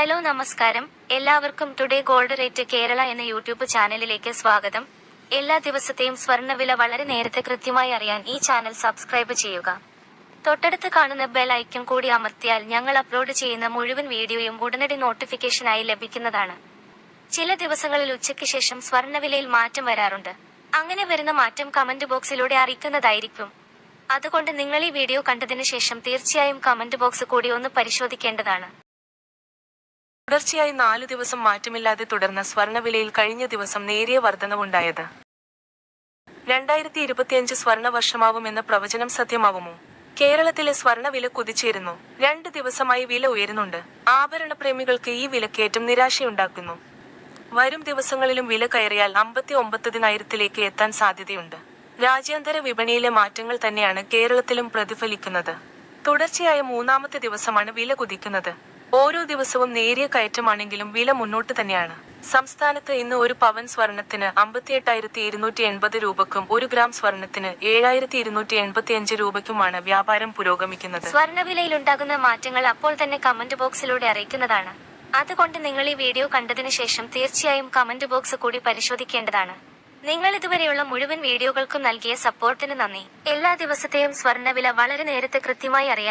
Hello നമസ്കാരം. എല്ലാവർക്കും today gold rate Kerala എന്ന യൂട്യൂബ് ചാനലിലേക്ക് സ്വാഗതം. എല്ലാ ദിവസത്തെയും സ്വർണ്ണവില വളരെ നേരത്തെ കൃത്യമായി അറിയാൻ ഈ ചാനൽ സബ്സ്ക്രൈബ് ചെയ്യുക. തൊട്ടടുത്ത് കാണുന്ന ബെൽ ഐക്കൺ കൂടി അമർത്തിയാൽ ഞങ്ങൾ അപ്ലോഡ് ചെയ്യുന്ന മുഴുവൻ വീഡിയോയും ഉടനടി നോട്ടിഫിക്കേഷനായി ലഭിക്കുന്നതാണ്. ചില ദിവസങ്ങളിൽ ഉച്ചയ്ക്ക് ശേഷം സ്വർണ്ണവിലയിൽ മാറ്റം വരാറുണ്ട്. അങ്ങനെ വരുന്ന മാറ്റം കമന്റ് ബോക്സിലൂടെ അറിയിക്കുന്നതായിരിക്കും. അതുകൊണ്ട് നിങ്ങൾ ഈ വീഡിയോ കണ്ടതിന് ശേഷം തീർച്ചയായും കമന്റ് ബോക്സ് കൂടി ഒന്ന് പരിശോധിക്കേണ്ടതാണ്. തുടർച്ചയായി 4 ദിവസം മാറ്റമില്ലാതെ തുടർന്ന സ്വർണ്ണവിലയിൽ കഴിഞ്ഞ ദിവസം നേരിയ വർധനവുണ്ടായത്. 2025 സ്വർണ്ണ വർഷമാവുമെന്ന പ്രവചനം സത്യമാവുമോ? കേരളത്തിലെ സ്വർണ്ണവില കുതിച്ചിരുന്നു. 2 ദിവസമായി വില ഉയരുന്നുണ്ട്. ആഭരണപ്രേമികൾക്ക് ഈ വിലക്കയറ്റം നിരാശയുണ്ടാക്കുന്നു. വരും ദിവസങ്ങളിലും വില കയറിയാൽ 59,000-ലേക്ക് എത്താൻ സാധ്യതയുണ്ട്. രാജ്യാന്തര വിപണിയിലെ മാറ്റങ്ങൾ തന്നെയാണ് കേരളത്തിലും പ്രതിഫലിക്കുന്നത്. തുടർച്ചയായ 3ാമത്തെ ദിവസമാണ് വില കുതിക്കുന്നത്. ഓരോ ദിവസവും നേരിയ കയറ്റമാണെങ്കിലും വില മുന്നോട്ട് തന്നെയാണ്. സംസ്ഥാനത്ത് ഇന്ന് ഒരു പവൻ സ്വർണത്തിന് 58,280 രൂപയ്ക്കും 1 ഗ്രാം സ്വർണത്തിന് 7,285 രൂപയ്ക്കുമാണ് വ്യാപാരം പുരോഗമിക്കുന്നത്. സ്വർണ്ണവിലയിലുണ്ടാകുന്ന മാറ്റങ്ങൾ അപ്പോൾ തന്നെ കമന്റ് ബോക്സിലൂടെ അറിയിക്കുന്നതാണ്. അതുകൊണ്ട് നിങ്ങൾ ഈ വീഡിയോ കണ്ടതിന് ശേഷം തീർച്ചയായും കമന്റ് ബോക്സ് കൂടി പരിശോധിക്കേണ്ടതാണ്. നിങ്ങൾ ഇതുവരെയുള്ള മുഴുവൻ വീഡിയോകൾക്കും നൽകിയ സപ്പോർട്ടിന് നന്ദി. എല്ലാ ദിവസത്തെയും സ്വർണ്ണവില വളരെ നേരത്തെ കൃത്യമായി അറിയാൻ